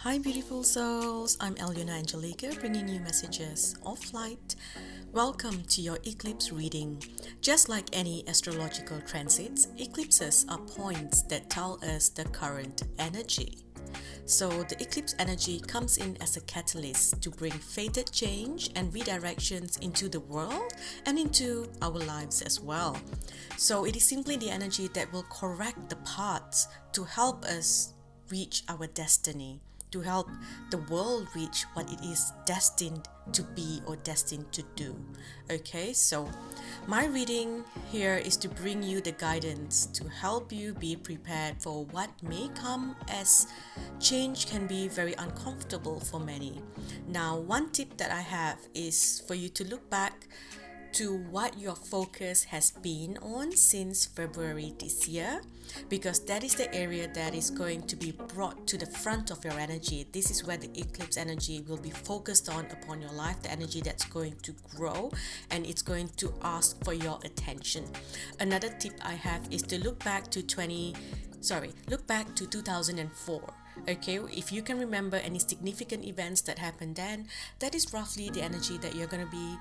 Hi, beautiful souls. I'm Alyonna Angelica, bringing you messages of light. Welcome to your eclipse reading. Just like any astrological transits, eclipses are points that tell us the current energy. So, the eclipse energy comes in as a catalyst to bring fated change and redirections into the world and into our lives as well. So, it is simply the energy that will correct the paths to help us reach our destiny, to help the world reach what it is destined to be or destined to do. Okay, so my reading here is to bring you the guidance to help you be prepared for what may come, as change can be very uncomfortable for many. Now, one tip that I have is for you to look back to what your focus has been on since February this year, because that is the area that is going to be brought to the front of your energy. This is where the eclipse energy will be focused on upon your life, the energy that's going to grow and it's going to ask for your attention. Another tip I have is to look back to 2004. Okay, if you can remember any significant events that happened then, that is roughly the energy that you're going to be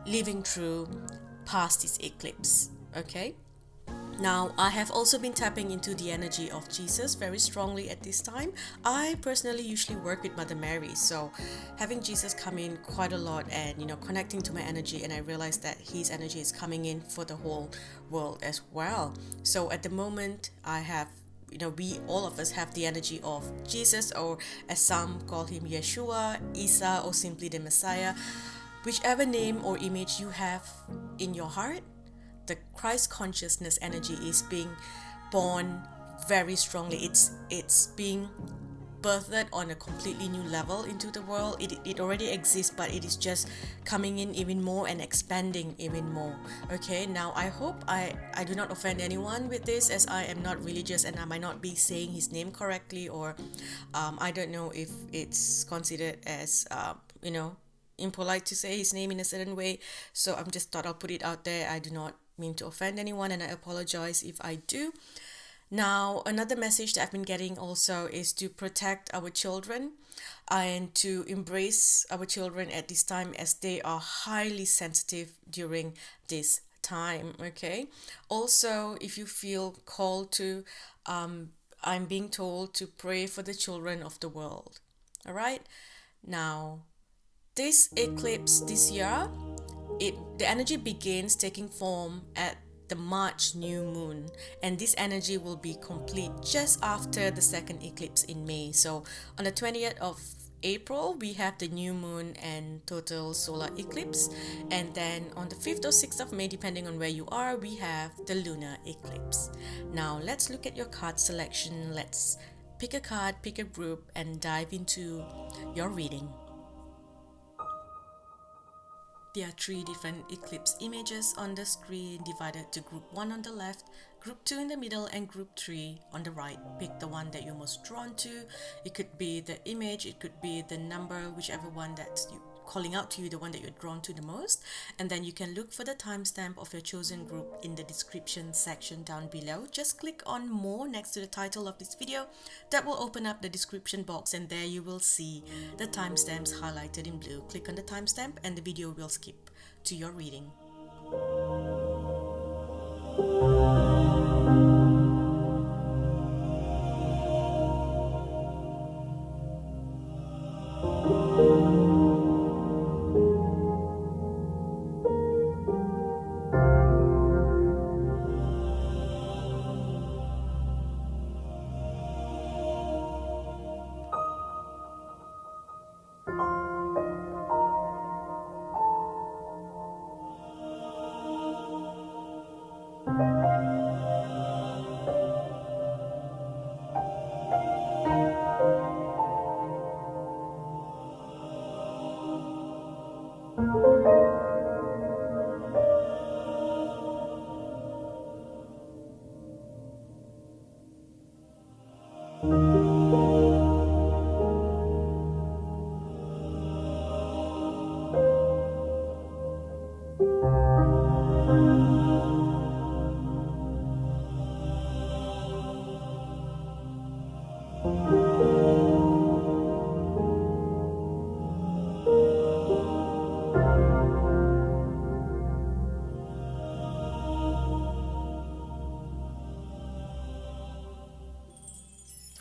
living through past this eclipse. Okay, now I have also been tapping into the energy of Jesus very strongly at this time. I personally usually work with Mother Mary, so having Jesus come in quite a lot and connecting to my energy, and I realized that his energy is coming in for the whole world as well. So at the moment I have, we all of us have the energy of Jesus, or as some call him, Yeshua, Isa, or simply the Messiah. Whichever name or image you have in your heart, the Christ consciousness energy is being born very strongly. It's being birthed on a completely new level into the world. It already exists, but it is just coming in even more and expanding even more. Okay, now I hope I do not offend anyone with this, as I am not religious and I might not be saying his name correctly, or I don't know if it's considered as impolite to say his name in a certain way. So I'm just thought I'll put it out there. I do not mean to offend anyone, and I apologize if I do. Now, another message that I've been getting also is to protect our children and to embrace our children at this time, as they are highly sensitive during this time. Okay, also, if you feel called to, I'm being told to pray for the children of the world. All right, now this eclipse this year, the energy begins taking form at the March new moon, and this energy will be complete just after the second eclipse in May. So on the 20th of April we have the new moon and total solar eclipse, and then on the 5th or 6th of May, depending on where you are, we have the lunar eclipse. Now let's look at your card selection. Let's pick a card, pick a group, and dive into your reading. There are three different eclipse images on the screen, divided to group 1 on the left, group 2 in the middle, and group 3 on the right. Pick the one that you're most drawn to. It could be the image, it could be the number, whichever one that's you calling out to you, the one that you're drawn to the most. And then you can look for the timestamp of your chosen group in the description section down below. Just click on more next to the title of this video. That will open up the description box, and there you will see the timestamps highlighted in blue. Click on the timestamp and the video will skip to your reading.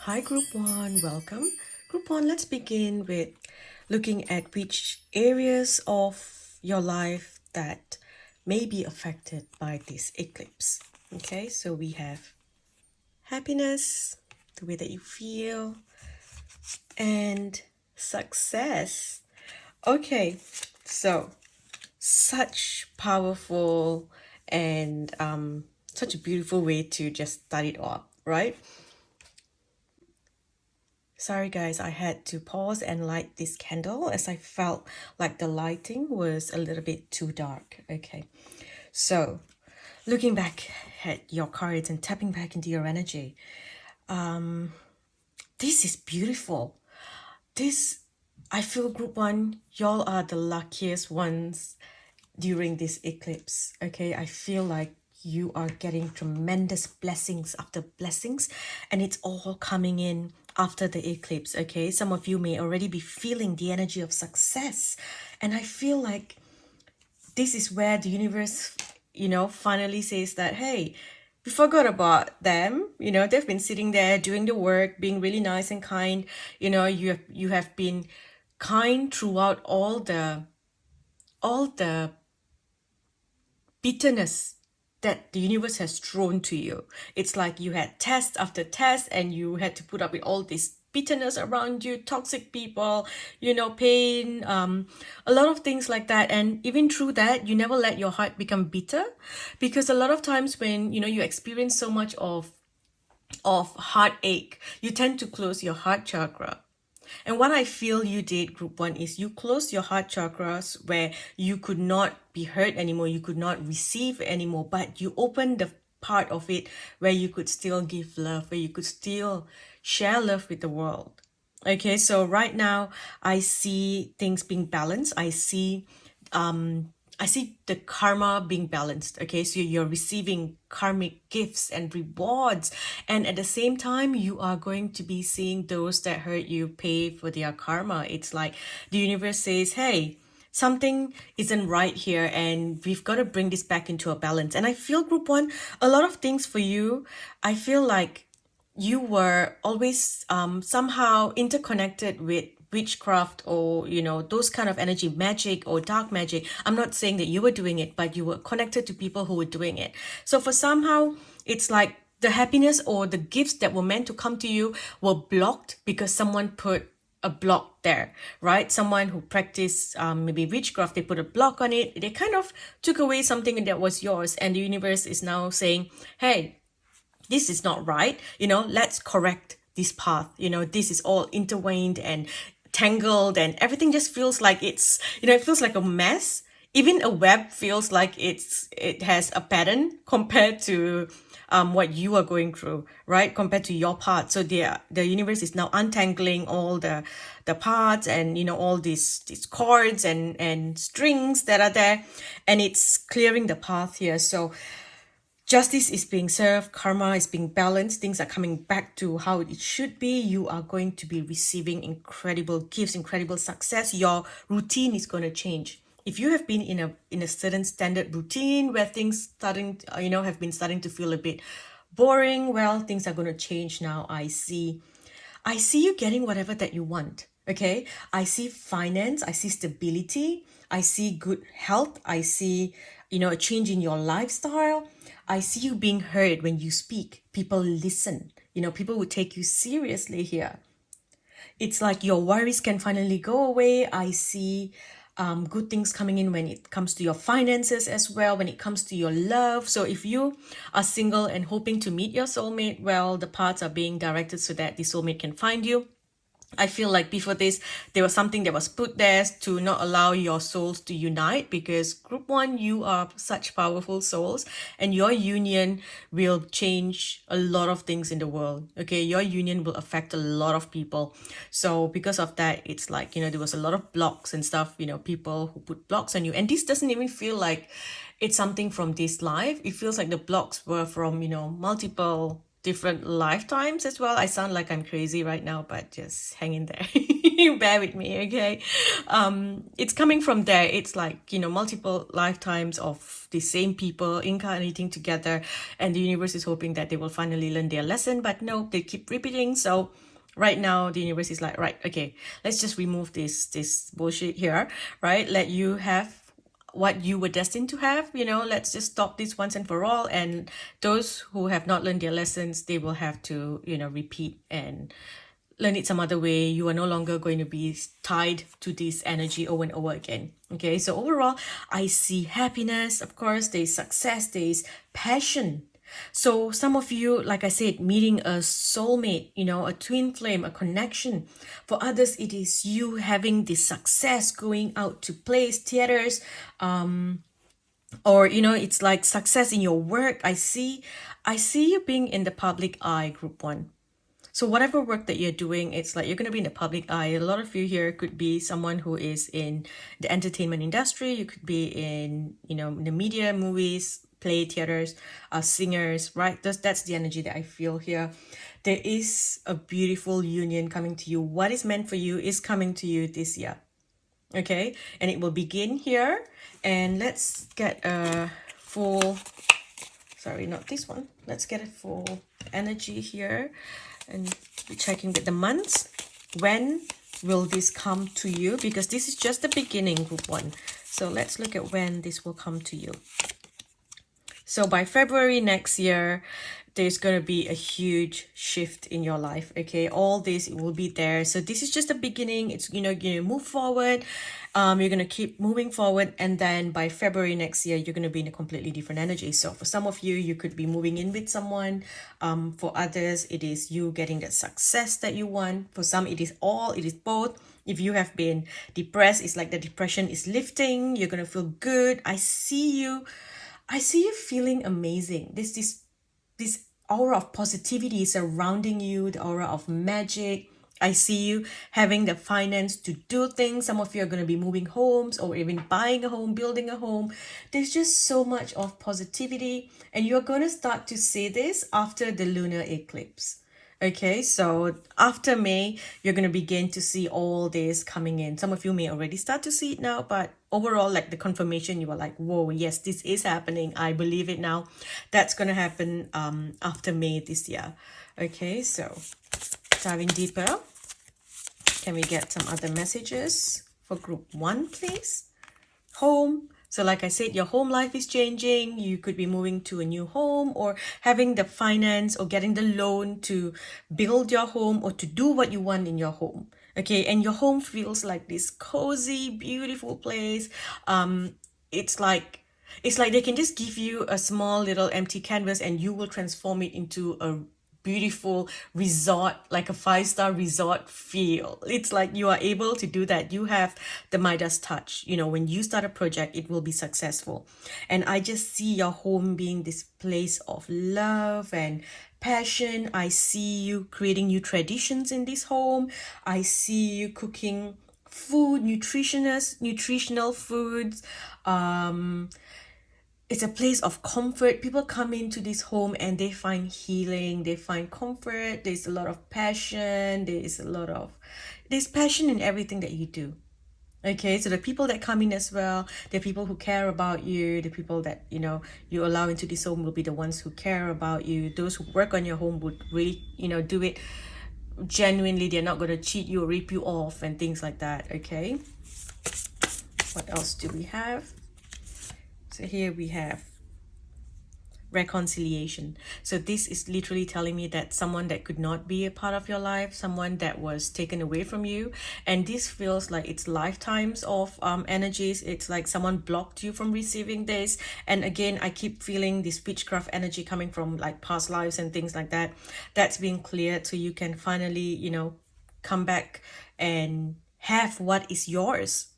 Hi, Group 1, welcome. Group 1, let's begin with looking at which areas of your life that may be affected by this eclipse. Okay, so we have happiness, the way that you feel, and success. Okay, so such powerful and such a beautiful way to just start it off, right? Sorry guys, I had to pause and light this candle as I felt like the lighting was a little bit too dark. Okay, so looking back at your cards and tapping back into your energy, this is beautiful. I feel Group 1, y'all are the luckiest ones during this eclipse. Okay, I feel like you are getting tremendous blessings after blessings, and it's all coming in after the eclipse. Okay, some of you may already be feeling the energy of success, and I feel like this is where the universe, finally says that, hey, we forgot about them. They've been sitting there doing the work, being really nice and kind. You have been kind throughout all the bitterness that the universe has thrown to you. It's like you had test after test and you had to put up with all this bitterness around you, toxic people, pain, a lot of things like that. And even through that, you never let your heart become bitter, because a lot of times when, you experience so much of heartache, you tend to close your heart chakra. And what I feel you did, Group 1, is you closed your heart chakras where you could not be hurt anymore, you could not receive anymore, but you opened the part of it where you could still give love, where you could still share love with the world. Okay, so right now I see things being balanced. I see the karma being balanced. Okay, so you're receiving karmic gifts and rewards, and at the same time you are going to be seeing those that hurt you pay for their karma. It's like the universe says, hey, something isn't right here and we've got to bring this back into a balance. And I feel, Group 1, a lot of things for you, I feel like you were always somehow interconnected with witchcraft, or those kind of energy, magic or dark magic. I'm not saying that you were doing it, but you were connected to people who were doing it. So for somehow it's like the happiness or the gifts that were meant to come to you were blocked because someone put a block there, right? Someone who practiced maybe witchcraft, they put a block on it. They kind of took away something that was yours, and the universe is now saying, hey, this is not right, let's correct this path. This is all intertwined and tangled, and everything just feels like it's, it feels like a mess. Even a web feels like it has a pattern compared to what you are going through, right? Compared to your part. So the universe is now untangling all the parts and, all these cords and strings that are there, and it's clearing the path here. So justice is being served, karma is being balanced, things are coming back to how it should be. You are going to be receiving incredible gifts, incredible success. Your routine is going to change. If you have been in a certain standard routine where things have been starting to feel a bit boring, well, things are going to change now. I see you getting whatever that you want. Okay, I see finance, I see stability, I see good health, I see, a change in your lifestyle. I see you being heard when you speak. People listen. People will take you seriously here. It's like your worries can finally go away. I see good things coming in when it comes to your finances as well, when it comes to your love. So if you are single and hoping to meet your soulmate, well, the paths are being directed so that the soulmate can find you. I feel like before this, there was something that was put there to not allow your souls to unite, because Group 1, you are such powerful souls, and your union will change a lot of things in the world. Okay, your union will affect a lot of people. So because of that, it's like, there was a lot of blocks and stuff, people who put blocks on you. And this doesn't even feel like it's something from this life. It feels like the blocks were from, multiple different lifetimes as well. I sound like I'm crazy right now, but just hang in there. Bear with me, okay? It's coming from there. It's like, multiple lifetimes of the same people incarnating together, and the universe is hoping that they will finally learn their lesson, but no, they keep repeating. So right now the universe is like, right, okay, let's just remove this bullshit here, right? Let you have what you were destined to have. Let's just stop this once and for all, and those who have not learned their lessons, they will have to repeat and learn it some other way. You are no longer going to be tied to this energy over and over again. Okay, so overall I see happiness, of course there's success, there's passion. So some of you, like I said, meeting a soulmate, a twin flame, a connection. For others, it is you having the success, going out to plays, theaters, or it's like success in your work. I see you being in the public eye, group one. So whatever work that you're doing, it's like you're going to be in the public eye. A lot of you here could be someone who is in the entertainment industry. You could be in, the media, movies, play, theaters, singers, right? That's the energy that I feel here. There is a beautiful union coming to you. What is meant for you is coming to you this year. Okay, and it will begin here. And let's get a full, sorry, not this one. Let's get a full energy here and checking with the months. When will this come to you? Because this is just the beginning, group one. So let's look at when this will come to you. So by February next year, there's going to be a huge shift in your life. Okay, all this, it will be there. So this is just the beginning. It's, you're going to move forward. You're going to keep moving forward. And then by February next year, you're going to be in a completely different energy. So for some of you, you could be moving in with someone. For others, it is you getting that success that you want. For some, it is both. If you have been depressed, it's like the depression is lifting. You're going to feel good. I see you feeling amazing. This aura of positivity surrounding you, the aura of magic. I see you having the finance to do things. Some of you are going to be moving homes or even buying a home, building a home. There's just so much of positivity, and you're going to start to see this after the lunar eclipse. Okay, so after May, you're going to begin to see all this coming in. Some of you may already start to see it now, but overall, like the confirmation, you are like, whoa, yes, this is happening. I believe it now. That's going to happen after May this year. Okay, so diving deeper, can we get some other messages for group one, please? Home. So like I said, your home life is changing. You could be moving to a new home or having the finance or getting the loan to build your home or to do what you want in your home. Okay, and your home feels like this cozy, beautiful place. It's like they can just give you a small little empty canvas and you will transform it into a beautiful resort, like a 5-star resort feel. It's like you are able to do that. You have the Midas touch. When you start a project, it will be successful. And I just see your home being this place of love and passion. I see you creating new traditions in this home. I see you cooking food, nutritional foods. It's a place of comfort. People come into this home and they find healing, they find comfort. There's a lot of passion. There's passion in everything that you do. Okay, so the people that come in as well, the people who care about you, the people that you allow into this home will be the ones who care about you. Those who work on your home would really do it genuinely. They're not going to cheat you or rip you off and things like that. Okay, what else do we have? So here we have reconciliation. So this is literally telling me that someone that could not be a part of your life, someone that was taken away from you, and this feels like it's lifetimes of energies. It's like someone blocked you from receiving this. And again, I keep feeling this witchcraft energy coming from like past lives and things like that. That's being cleared, so you can finally come back and have what is yours.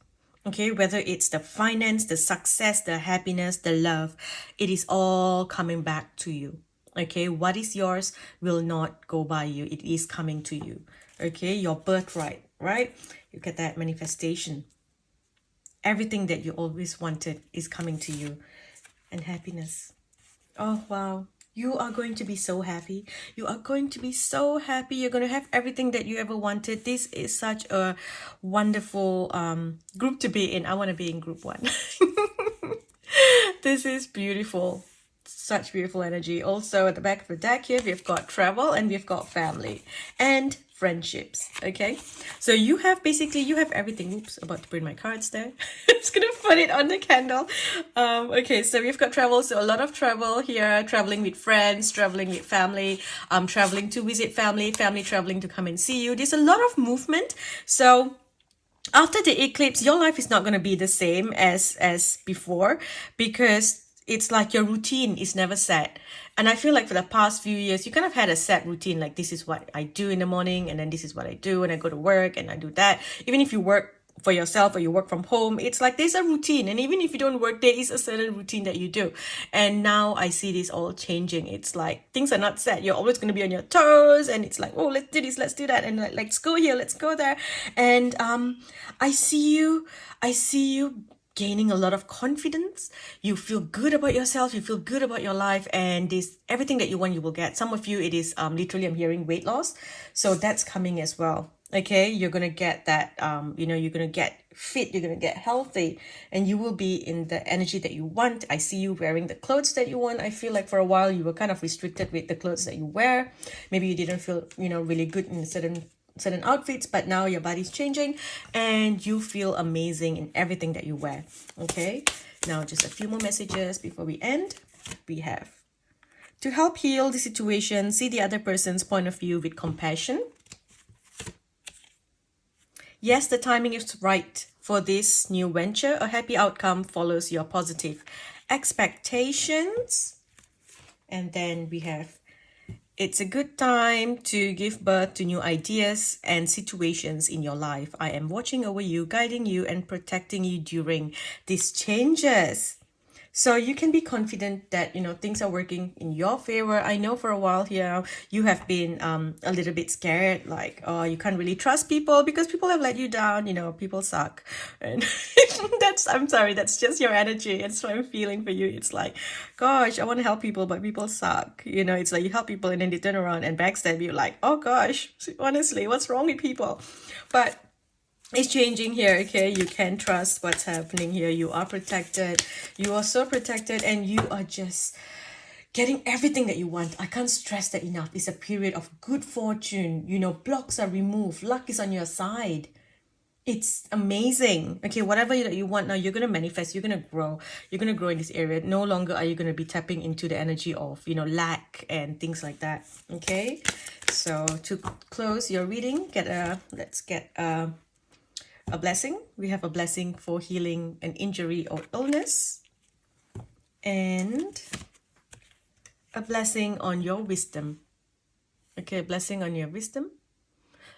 Okay, whether it's the finance, the success, the happiness, the love, it is all coming back to you. Okay, what is yours will not go by you. It is coming to you. Okay, your birthright, right? You get that manifestation. Everything that you always wanted is coming to you. And happiness. Oh, wow. You are going to be so happy. You are going to be so happy. You're going to have everything that you ever wanted. This is such a wonderful group to be in. I want to be in group 1. This is beautiful. Such beautiful energy. Also at the back of the deck here, we've got travel and we've got family and friendships. Okay, so you have everything. Oops, about to burn my cards there. I'm just gonna put it on the candle. Okay, so we've got travel. So a lot of travel here, traveling with friends, traveling with family, traveling to visit family traveling to come and see you. There's a lot of movement. So after the eclipse, your life is not going to be the same as before, because it's like your routine is never set. And I feel like for the past few years, you kind of had a set routine, like this is what I do in the morning, and then this is what I do when I go to work, and I do that. Even if you work for yourself or you work from home, it's like there's a routine. And even if you don't work, there is a certain routine that you do. And now I see this all changing. It's like things are not set. You're always going to be on your toes, and it's like, oh, let's do this, let's do that, and like, let's go here, let's go there. And I see you gaining a lot of confidence. You feel good about yourself, you feel good about your life, and this everything that you want you will get. Some of you, it is literally, I'm hearing weight loss, so that's coming as well. Okay, you're gonna get that, you're gonna get fit, you're gonna get healthy, and you will be in the energy that you want. I see you wearing the clothes that you want. I feel like for a while you were kind of restricted with the clothes that you wear. Maybe you didn't feel really good in certain outfits, but now your body's changing and you feel amazing in everything that you wear. Okay, now just a few more messages before we end. We have to help heal the situation, see the other person's point of view with compassion. Yes, the timing is right for this new venture. A happy outcome follows your positive expectations. And then we have, it's a good time to give birth to new ideas and situations in your life. I am watching over you, guiding you, and protecting you during these changes. So you can be confident that, things are working in your favor. I know for a while here, you have been a little bit scared, like, oh, you can't really trust people because people have let you down, people suck. And I'm sorry, that's just your energy. It's what I'm feeling for you. It's like, gosh, I want to help people, but people suck. It's like you help people and then they turn around and backstab you, like, oh gosh, honestly, what's wrong with people? But it's changing here. Okay, you can trust what's happening here. You are protected. You are so protected, and you are just getting everything that you want. I can't stress that enough. It's a period of good fortune. Blocks are removed. Luck is on your side. It's amazing. Okay, whatever that you want now, you're going to manifest. You're going to grow. You're going to grow in this area. No longer are you going to be tapping into the energy of, lack and things like that. Okay, so to close your reading, let's get a blessing. We have a blessing for healing an injury or illness, and a blessing on your wisdom. Okay, a blessing on your wisdom.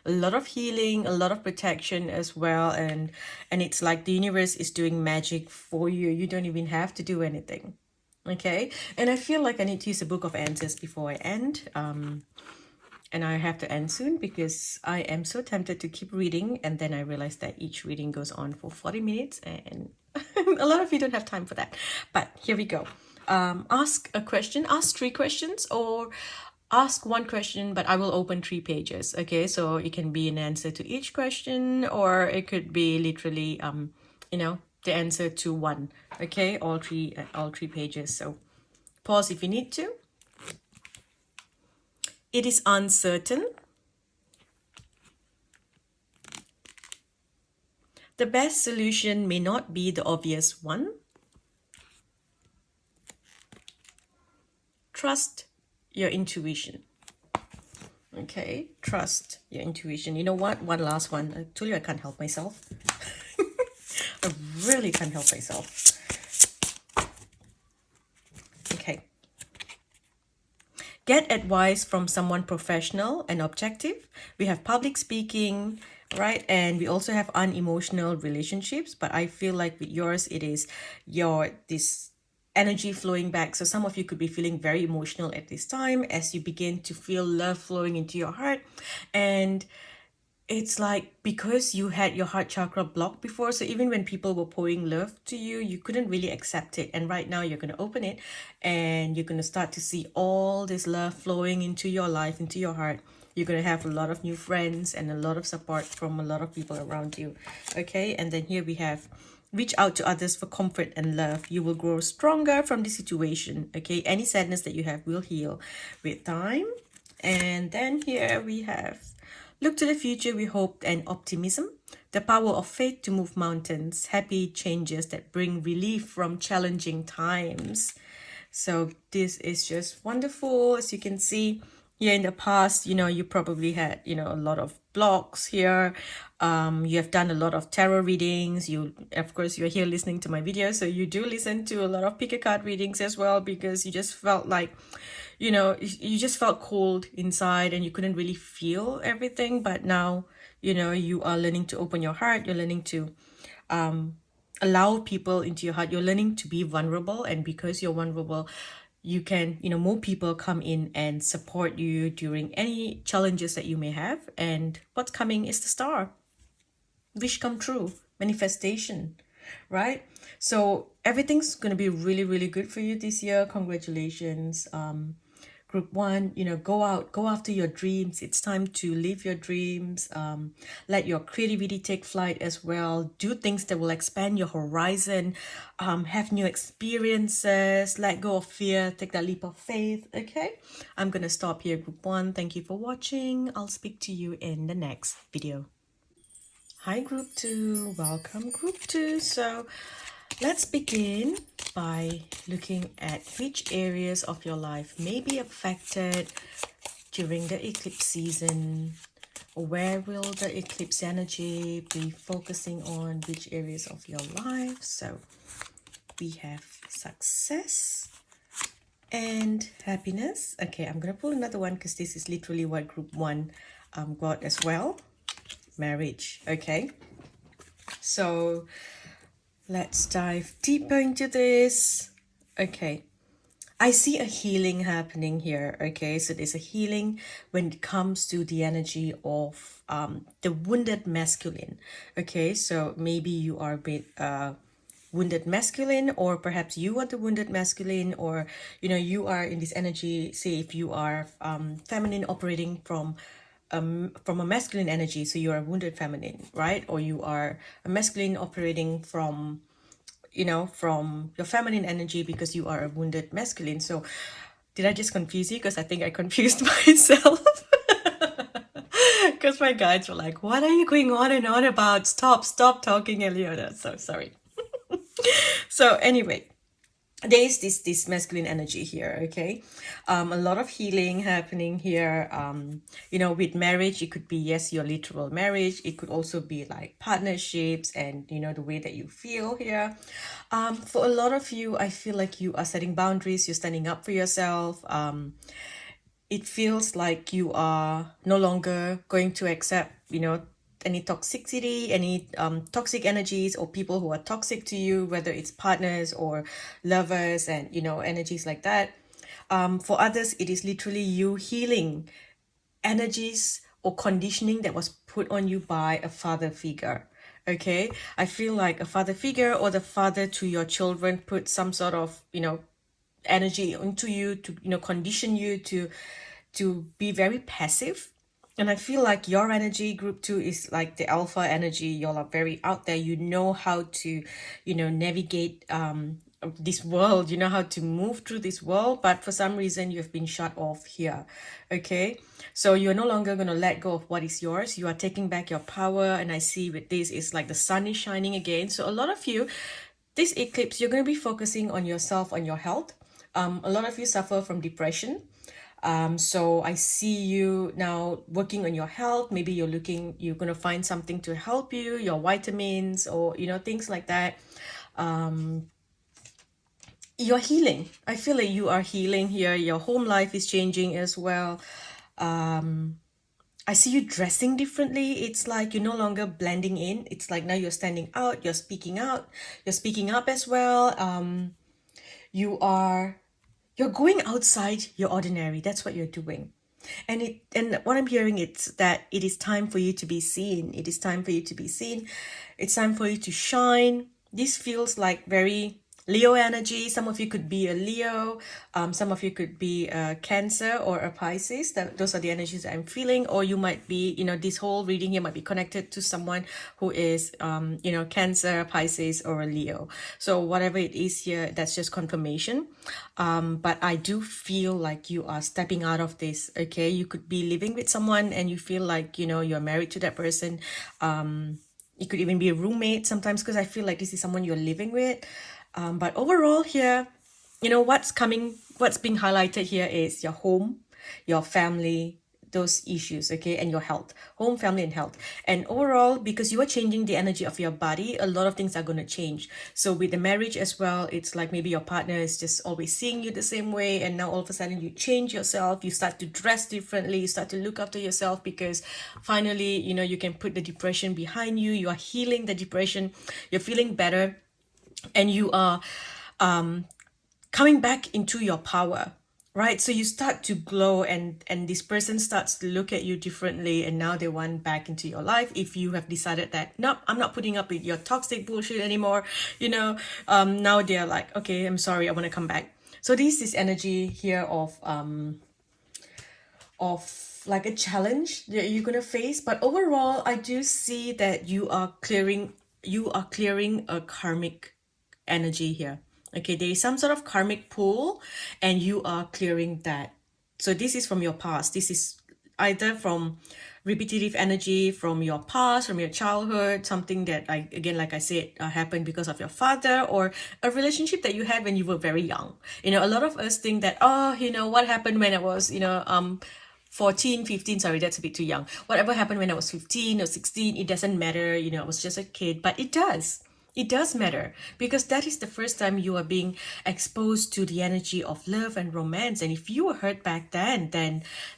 A lot of healing, a lot of protection as well, and it's like the universe is doing magic for you. You don't even have to do anything. Okay, and I feel like I need to use a book of answers before I end. And I have to end soon because I am so tempted to keep reading. And then I realized that each reading goes on for 40 minutes. And a lot of you don't have time for that. But here we go. Ask a question. Ask 3 questions, or ask 1 question, but I will open 3 pages. Okay, so it can be an answer to each question, or it could be literally, the answer to 1. Okay, all three pages. So pause if you need to. It is uncertain. The best solution may not be the obvious one. Trust your intuition. Okay, trust your intuition. You know what? One last one. I told you I can't help myself. I really can't help myself. Okay. Get advice from someone professional and objective. We have public speaking, right? And we also have unemotional relationships. But I feel like with yours, it is this energy flowing back. So some of you could be feeling very emotional at this time as you begin to feel love flowing into your heart. And it's like because you had your heart chakra blocked before, so even when people were pouring love to you, you couldn't really accept it. And right now you're going to open it, and you're going to start to see all this love flowing into your life, into your heart. You're going to have a lot of new friends and a lot of support from a lot of people around you. Okay, and then here we have reach out to others for comfort and love. You will grow stronger from this situation. Okay, any sadness that you have will heal with time. And then here we have look to the future with hope and optimism, the power of faith to move mountains, happy changes that bring relief from challenging times. So this is just wonderful. As you can see here in the past, you probably had, a lot of blocks here. You have done a lot of tarot readings. Of course, you're here listening to my video, so you do listen to a lot of pick a card readings as well, because you just felt like, you just felt cold inside and you couldn't really feel everything. But now, you are learning to open your heart. You're learning to allow people into your heart. You're learning to be vulnerable, and because you're vulnerable, you can, more people come in and support you during any challenges that you may have. And what's coming is the star. Wish come true, manifestation, right? So everything's going to be really, really good for you this year. Congratulations. Group 1, go out, go after your dreams. It's time to live your dreams. Let your creativity take flight as well. Do things that will expand your horizon. Have new experiences. Let go of fear. Take that leap of faith. Okay, I'm gonna stop here, group 1. Thank you for watching. I'll speak to you in the next video. Hi, group 2. Welcome, group 2. So let's begin by looking at which areas of your life may be affected during the eclipse season. Where will the eclipse energy be focusing on? Which areas of your life? So we have success and happiness. Okay, I'm going to pull another one because this is literally what group 1 got as well. Marriage. Okay, so let's dive deeper into this. Okay, I see a healing happening here. Okay, so there's a healing when it comes to the energy of the wounded masculine. Okay, so maybe you are a bit wounded masculine, or perhaps you are the wounded masculine, or you are in this energy. Say if you are feminine operating from a masculine energy, so you are a wounded feminine, right? Or you are a masculine operating from from your feminine energy because you are a wounded masculine. So did I just confuse you? Because I think I confused myself. Because my guides were like, what are you going on and on about? Stop talking, Alyonna. So sorry. So anyway, there is this masculine energy here. Okay, a lot of healing happening here. With marriage, it could be, yes, your literal marriage. It could also be like partnerships and the way that you feel here. For a lot of you, I feel like you are setting boundaries. You're standing up for yourself. It feels like you are no longer going to accept any toxicity, any toxic energies, or people who are toxic to you, whether it's partners or lovers, and energies like that. For others, it is literally you healing energies or conditioning that was put on you by a father figure. Okay, I feel like a father figure or the father to your children put some sort of energy into you to condition you to be very passive. And I feel like your energy, group 2, is like the alpha energy. Y'all are very out there. You know how to navigate this world. You know how to move through this world, but for some reason you've been shut off here. Okay, so you're no longer going to let go of what is yours. You are taking back your power. And I see with this, it's like the sun is shining again. So a lot of you, this eclipse, you're going to be focusing on yourself, on your health. A lot of you suffer from depression. So I see you now working on your health. Maybe you're going to find something to help you, your vitamins, or things like that. You're healing. I feel like you are healing here. Your home life is changing as well. I see you dressing differently. It's like you're no longer blending in. It's like now you're standing out, you're speaking up as well. You're going outside your ordinary. That's what you're doing. And what I'm hearing is that it is time for you to be seen. It is time for you to be seen. It's time for you to shine. This feels like very Leo energy. Some of you could be a Leo. Some of you could be a Cancer or a Pisces. Those are the energies that I'm feeling. Or you might be, this whole reading here might be connected to someone who is, Cancer, Pisces, or a Leo. So whatever it is here, that's just confirmation. But I do feel like you are stepping out of this, okay? You could be living with someone and you feel like, you're married to that person. It could even be a roommate sometimes, because I feel like this is someone you're living with. But overall here, what's being highlighted here is your home, your family, those issues, okay, and your health, home, family, and health. And overall, because you are changing the energy of your body, a lot of things are going to change. So with the marriage as well, it's like maybe your partner is just always seeing you the same way, and now all of a sudden you change yourself, you start to dress differently, you start to look after yourself, because finally, you can put the depression behind you, you are healing the depression, you're feeling better, and you are coming back into your power, right? So you start to glow, and this person starts to look at you differently, and now they want back into your life. If you have decided that, no, I'm not putting up with your toxic bullshit anymore, now they're like, okay, I'm sorry, I want to come back. So this is energy here of like a challenge that you're gonna face. But overall, I do see that you are clearing a karmic energy here. Okay, there is some sort of karmic pull, and you are clearing that. So this is from your past. This is either from repetitive energy from your past, from your childhood, something that, like I said, happened because of your father, or a relationship that you had when you were very young. A lot of us think that, what happened when I was 14, 15, sorry, that's a bit too young. Whatever happened when I was 15 or 16, it doesn't matter, I was just a kid. But it does. It does matter, because that is the first time you are being exposed to the energy of love and romance. And if you were hurt back then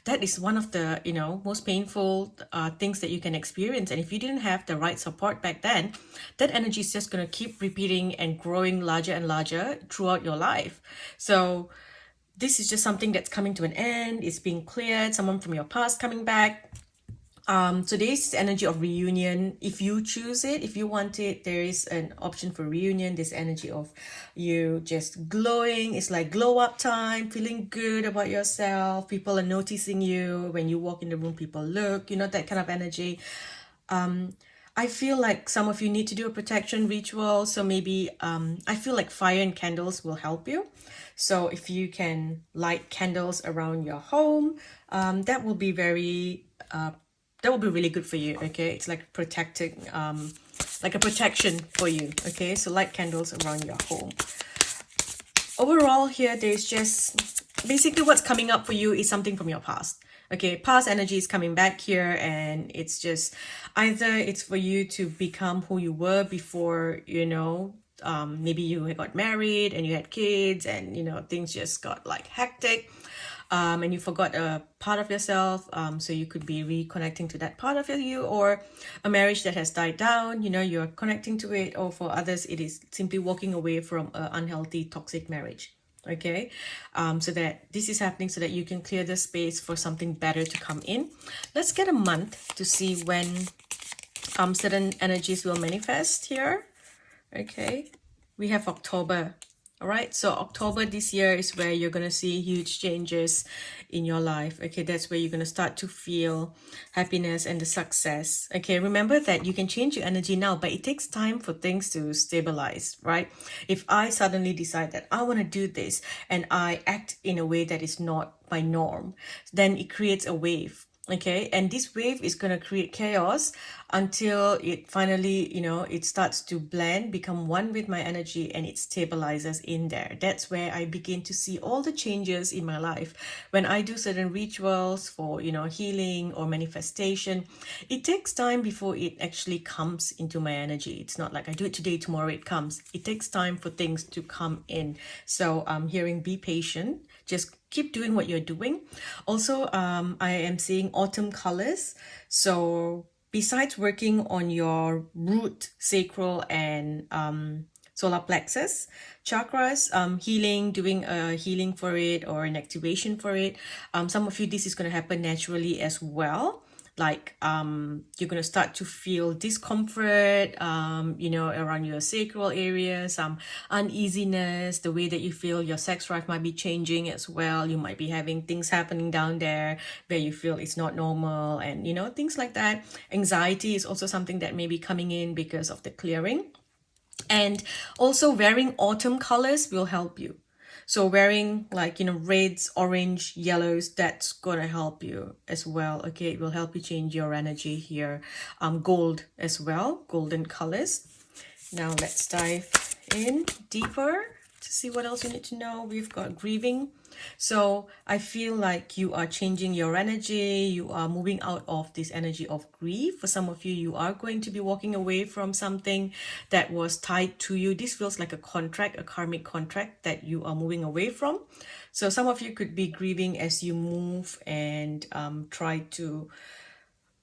that is one of the, most painful things that you can experience. And if you didn't have the right support back then, that energy is just going to keep repeating and growing larger and larger throughout your life. So this is just something that's coming to an end. It's being cleared. Someone from your past coming back. So this energy of reunion. If you choose it, if you want it, there is an option for reunion. This energy of you just glowing. It's like glow up time, feeling good about yourself. People are noticing you. When you walk in the room, people look, that kind of energy. I feel like some of you need to do a protection ritual. So maybe I feel like fire and candles will help you. So if you can light candles around your home, that will be really good for you, okay? It's like protecting, like a protection for you, okay? So light candles around your home. Overall here, there's just, basically what's coming up for you is something from your past. Okay, past energy is coming back here, and it's just, either it's for you to become who you were before, maybe you got married and you had kids, and, things just got like hectic. And you forgot a part of yourself, so you could be reconnecting to that part of you, or a marriage that has died down, you're connecting to it, or for others it is simply walking away from an unhealthy, toxic marriage. Okay, so that this is happening so that you can clear the space for something better to come in. Let's get a month to see when certain energies will manifest here. Okay, we have October. All right, so October this year is where you're going to see huge changes in your life. Okay, that's where you're going to start to feel happiness and the success. Okay, remember that you can change your energy now, but it takes time for things to stabilize, right? If I suddenly decide that I want to do this and I act in a way that is not my norm, then it creates a wave. Okay, and this wave is going to create chaos until it finally, it starts to blend, become one with my energy, and it stabilizes in there. That's where I begin to see all the changes in my life. When I do certain rituals for, healing or manifestation, it takes time before it actually comes into my energy. It's not like I do it today, tomorrow it comes. It takes time for things to come in. So I'm hearing, be patient. Just keep doing what you're doing. Also, I am seeing autumn colors. So besides working on your root, sacral, and solar plexus chakras, healing, doing a healing for it or an activation for it. Some of you, this is going to happen naturally as well. Like you're going to start to feel discomfort, you know, around your sacral area, some uneasiness, the way that you feel your sex drive might be changing as well. You might be having things happening down there where you feel it's not normal, and you know, things like that. Anxiety is also something that may be coming in because of the clearing. And also wearing autumn colors will help you. So wearing like, you know, reds, orange, yellows, that's gonna help you as well. Okay, it will help you change your energy here. Gold as well, golden colors. Now let's dive in deeper to see what else you need to know. We've got grieving. So I feel like you are changing your energy. You are moving out of this energy of grief. For some of you, you are going to be walking away from something that was tied to you. This feels like a contract, a karmic contract that you are moving away from. So some of you could be grieving as you move and try to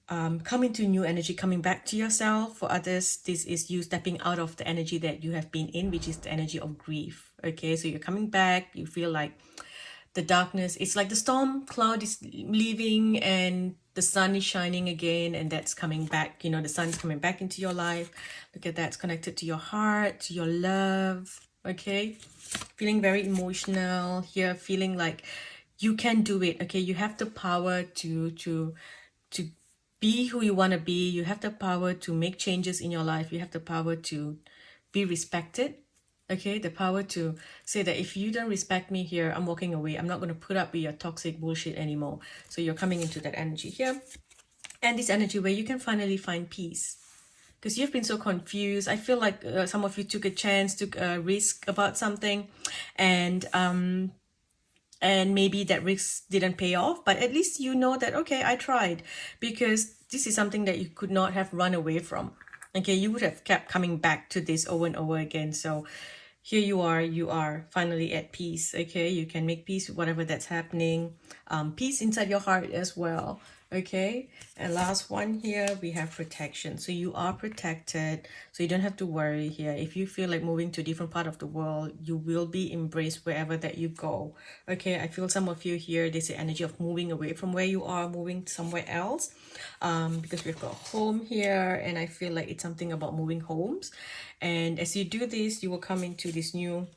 come into new energy, coming back to yourself. For others, this is you stepping out of the energy that you have been in, which is the energy of grief. Okay, so you're coming back, you feel like the darkness, it's like the storm cloud is leaving and the sun is shining again, and that's coming back. You know, the sun is coming back into your life. Look at that, it's connected to your heart, to your love. Okay, feeling very emotional here, feeling like you can do it. Okay, you have the power to be who you want to be. You have the power to make changes in your life. You have the power to be respected. Okay, the power to say that if you don't respect me here, I'm walking away. I'm not going to put up with your toxic bullshit anymore. So you're coming into that energy here. And this energy where you can finally find peace. Because you've been so confused. I feel like some of you took a chance, took a risk about something. And maybe that risk didn't pay off, but at least you know that, okay, I tried, because this is something that you could not have run away from. Okay, you would have kept coming back to this over and over again. So here you are finally at peace. Okay, you can make peace with whatever that's happening. Peace inside your heart as well. Okay, and last one here, we have protection. So you are protected, so you don't have to worry here. If you feel like moving to a different part of the world, you will be embraced wherever that you go. Okay, I feel some of you here, there's the energy of moving away from where you are, moving somewhere else, because we've got home here, and I feel like it's something about moving homes. And as you do this, you will come into this new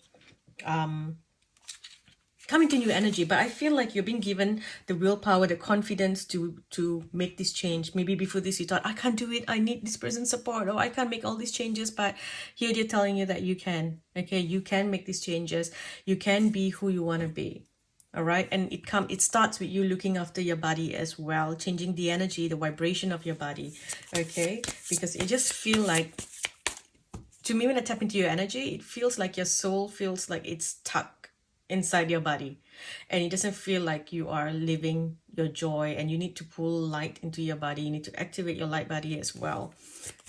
new energy. But I feel like you're being given the willpower, the confidence to make this change. Maybe before this you thought, I can't do it, I need this person's support, or I can't make all these changes. But here they're telling you that you can. Okay, you can make these changes. You can be who you want to be. All right, and it starts with you looking after your body as well, changing the energy, the vibration of your body. Okay, because you just feel like, to me, when I tap into your energy, it feels like your soul feels like it's stuck inside your body, and it doesn't feel like you are living your joy, and you need to pull light into your body. You need to activate your light body as well.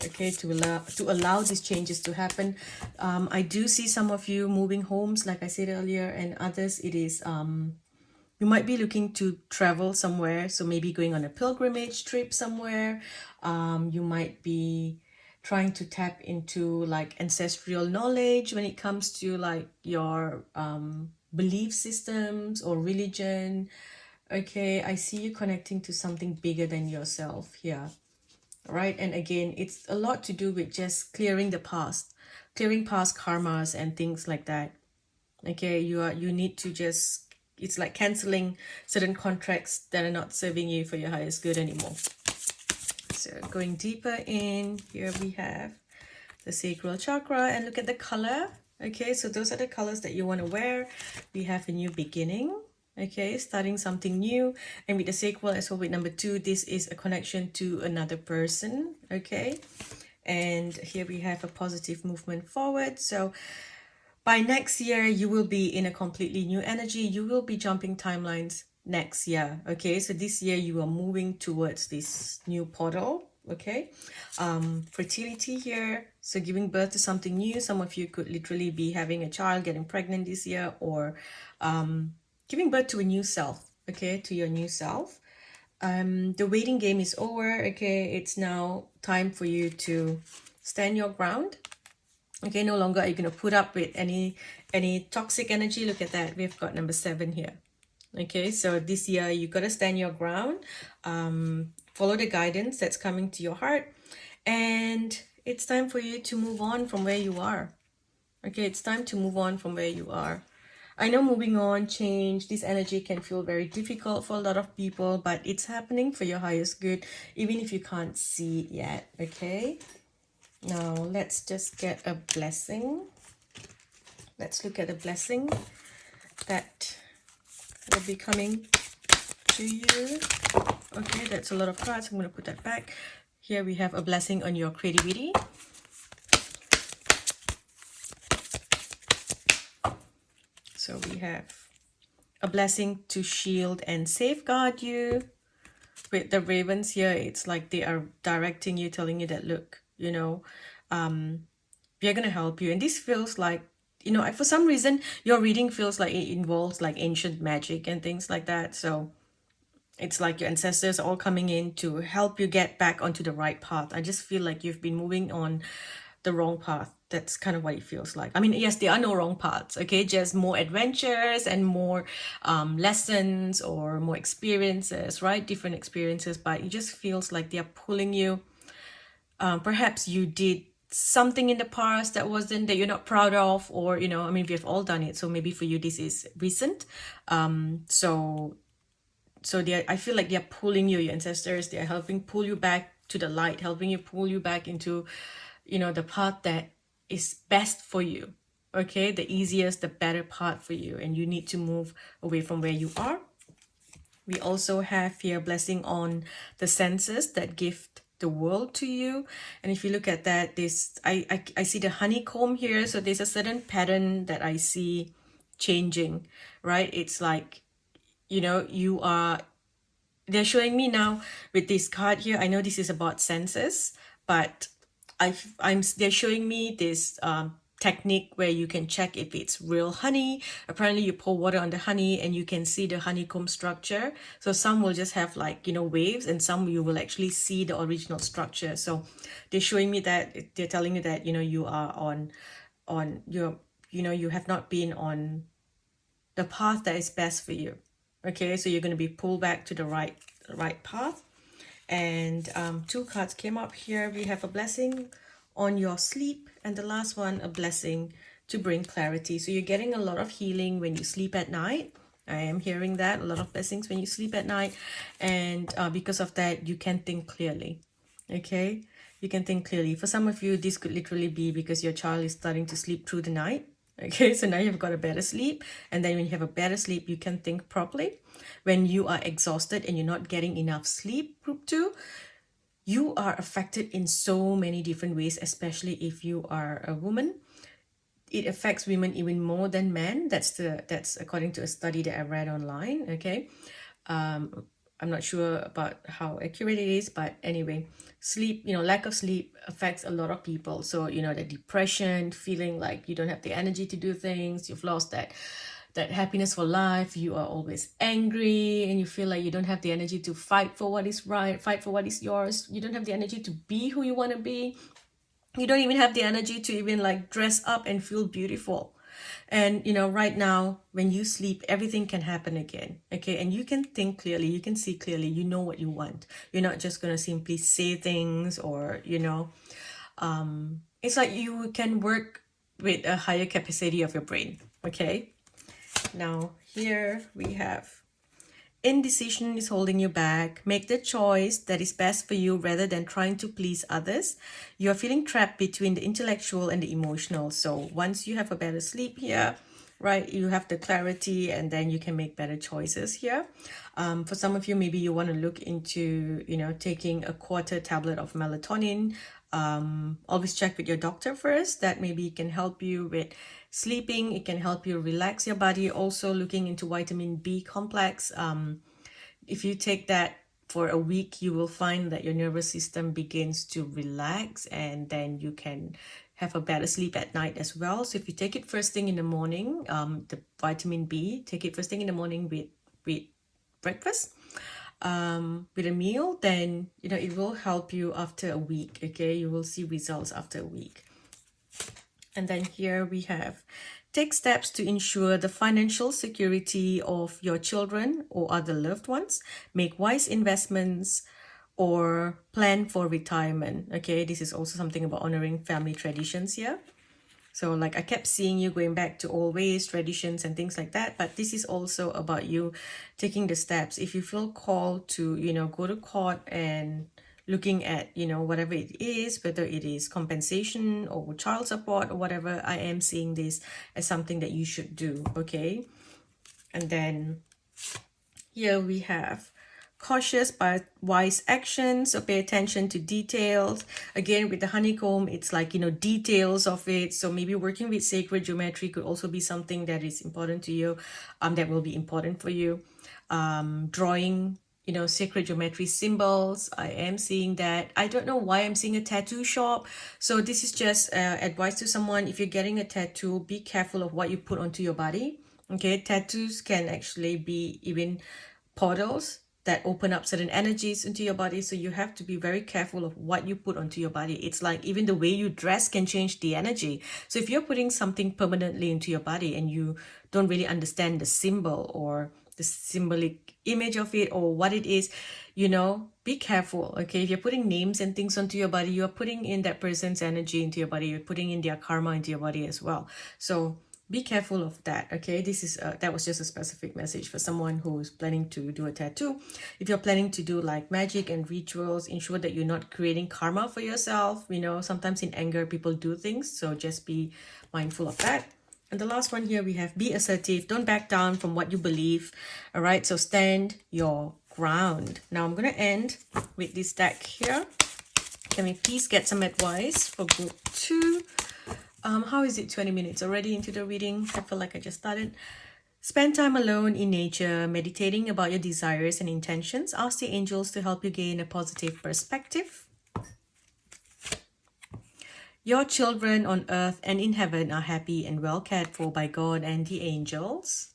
Okay, to allow these changes to happen. I do see some of you moving homes, like I said earlier, and others it is you might be looking to travel somewhere, so maybe going on a pilgrimage trip somewhere. You might be trying to tap into like ancestral knowledge when it comes to like your belief systems or religion. Okay, I see you connecting to something bigger than yourself here. Right, and again, it's a lot to do with just clearing the past, clearing past karmas and things like that. Okay, you need to just, it's like canceling certain contracts that are not serving you for your highest good anymore. So going deeper in, here we have the sacral chakra, and look at the color. Okay, so those are the colors that you want to wear. We have a new beginning. Okay, starting something new. And with the sacral as well, with number 2, this is a connection to another person. Okay, and here we have a positive movement forward. So by next year, you will be in a completely new energy. You will be jumping timelines next year. Okay, so this year you are moving towards this new portal. Okay, fertility here, so giving birth to something new. Some of you could literally be having a child, getting pregnant this year, or giving birth to a new self. Okay, to your new self. The waiting game is over. Okay, it's now time for you to stand your ground. Okay, no longer are you going to put up with any toxic energy. Look at that. We've got number 7 here. Okay, so this year you got to stand your ground, follow the guidance that's coming to your heart, and it's time for you to move on from where you are. Okay, it's time to move on from where you are. I know moving on, change, this energy can feel very difficult for a lot of people, but it's happening for your highest good, even if you can't see it yet. Okay, now let's just get a blessing. Let's look at the blessing that will be coming to you. Okay, that's a lot of cards. I'm going to put that back. Here we have a blessing on your creativity. So we have a blessing to shield and safeguard you. With the ravens here, it's like they are directing you, telling you that, look, you know, we are going to help you. And this feels like, you know, for some reason, your reading feels like it involves like ancient magic and things like that. So it's like your ancestors are all coming in to help you get back onto the right path. I just feel like you've been moving on the wrong path. That's kind of what it feels like. I mean, yes, there are no wrong paths, okay? Just more adventures and more lessons or more experiences, right? Different experiences, but it just feels like they're pulling you. Perhaps you did something in the past that you're not proud of, or, you know, I mean, we've all done it. So maybe for you, this is recent. So I feel like they're pulling you, your ancestors, they're helping pull you back to the light, helping you pull you back into, you know, the path that is best for you. Okay, the easiest, the better path for you, and you need to move away from where you are. We also have here blessing on the senses that gift the world to you. And if you look at that, this I see the honeycomb here. So there's a certain pattern that I see changing, right? It's like, you know, they're showing me now with this card here. I know this is about senses, but they're showing me this technique where you can check if it's real honey. Apparently you pour water on the honey and you can see the honeycomb structure. So some will just have like, you know, waves, and some you will actually see the original structure. So they're showing me that, they're telling me that, you know, you are on your, you know, you have not been on the path that is best for you. Okay, so you're going to be pulled back to the right path. And 2 cards came up here. We have a blessing on your sleep, and the last one, a blessing to bring clarity. So you're getting a lot of healing when you sleep at night. I am hearing that, a lot of blessings when you sleep at night, and because of that, you can think clearly. Okay, you can think clearly. For some of you, this could literally be because your child is starting to sleep through the night. Okay, so now you've got a better sleep, and then when you have a better sleep, you can think properly. When you are exhausted and you're not getting enough sleep, group 2, you are affected in so many different ways, especially if you are a woman. It affects women even more than men. That's according to a study that I read online. Okay, I'm not sure about how accurate it is, but anyway, sleep, you know, lack of sleep affects a lot of people. So, you know, the depression, feeling like you don't have the energy to do things, you've lost that happiness for life, you are always angry, and you feel like you don't have the energy to fight for what is right, fight for what is yours. You don't have the energy to be who you want to be. You don't even have the energy to even like dress up and feel beautiful. And, you know, right now, when you sleep, everything can happen again. Okay, and you can think clearly, you can see clearly, you know what you want. You're not just going to simply say things, or, you know, it's like you can work with a higher capacity of your brain. Okay, now here we have indecision is holding you back. Make the choice that is best for you rather than trying to please others. You are feeling trapped between the intellectual and the emotional. So once you have a better sleep here, right, you have the clarity, and then you can make better choices here. For some of you, maybe you want to look into, you know, taking a quarter tablet of melatonin. Always check with your doctor first. That maybe can help you with sleeping. It can help you relax your body. Also looking into vitamin B complex. If you take that for a week, you will find that your nervous system begins to relax, and then you can have a better sleep at night as well. So if you take it first thing in the morning, the vitamin B, take it first thing in the morning with breakfast, with a meal, then, you know, it will help you after a week. Okay, you will see results after a week. And then here we have, take steps to ensure the financial security of your children or other loved ones. Make wise investments or plan for retirement. Okay, this is also something about honoring family traditions here. So like I kept seeing you going back to old ways, traditions and things like that. But this is also about you taking the steps. If you feel called to, go to court and looking at, whatever it is, whether it is compensation or child support or whatever, I am seeing this as something that you should do, okay? And then here we have cautious but wise actions. So pay attention to details. Again, with the honeycomb, it's like, details of it. So maybe working with sacred geometry could also be something that is important to you, that will be important for you. Drawing, sacred geometry symbols. I am seeing that. I don't know why I'm seeing a tattoo shop. So this is just advice to someone. If you're getting a tattoo, be careful of what you put onto your body. Okay, tattoos can actually be even portals that open up certain energies into your body. So you have to be very careful of what you put onto your body. It's like even the way you dress can change the energy. So if you're putting something permanently into your body and you don't really understand the symbol or the symbolic image of it or what it is, be careful. Okay, if you're putting names and things onto your body, you're putting in that person's energy into your body. You're putting in their karma into your body as well. So be careful of that. Okay, this is that was just a specific message for someone who's planning to do a tattoo. If you're planning to do like magic and rituals, ensure that you're not creating karma for yourself. Sometimes in anger people do things, so just be mindful of that. And the last one here we have, be assertive. Don't back down from what you believe. All right, so stand your ground. Now I'm going to end with this deck here. Can we please get some advice for group 2? How is it 20 minutes already into the reading? I feel like I just started. Spend time alone in nature, meditating about your desires and intentions. Ask the angels to help you gain a positive perspective. Your children on earth and in heaven are happy and well cared for by God and the angels.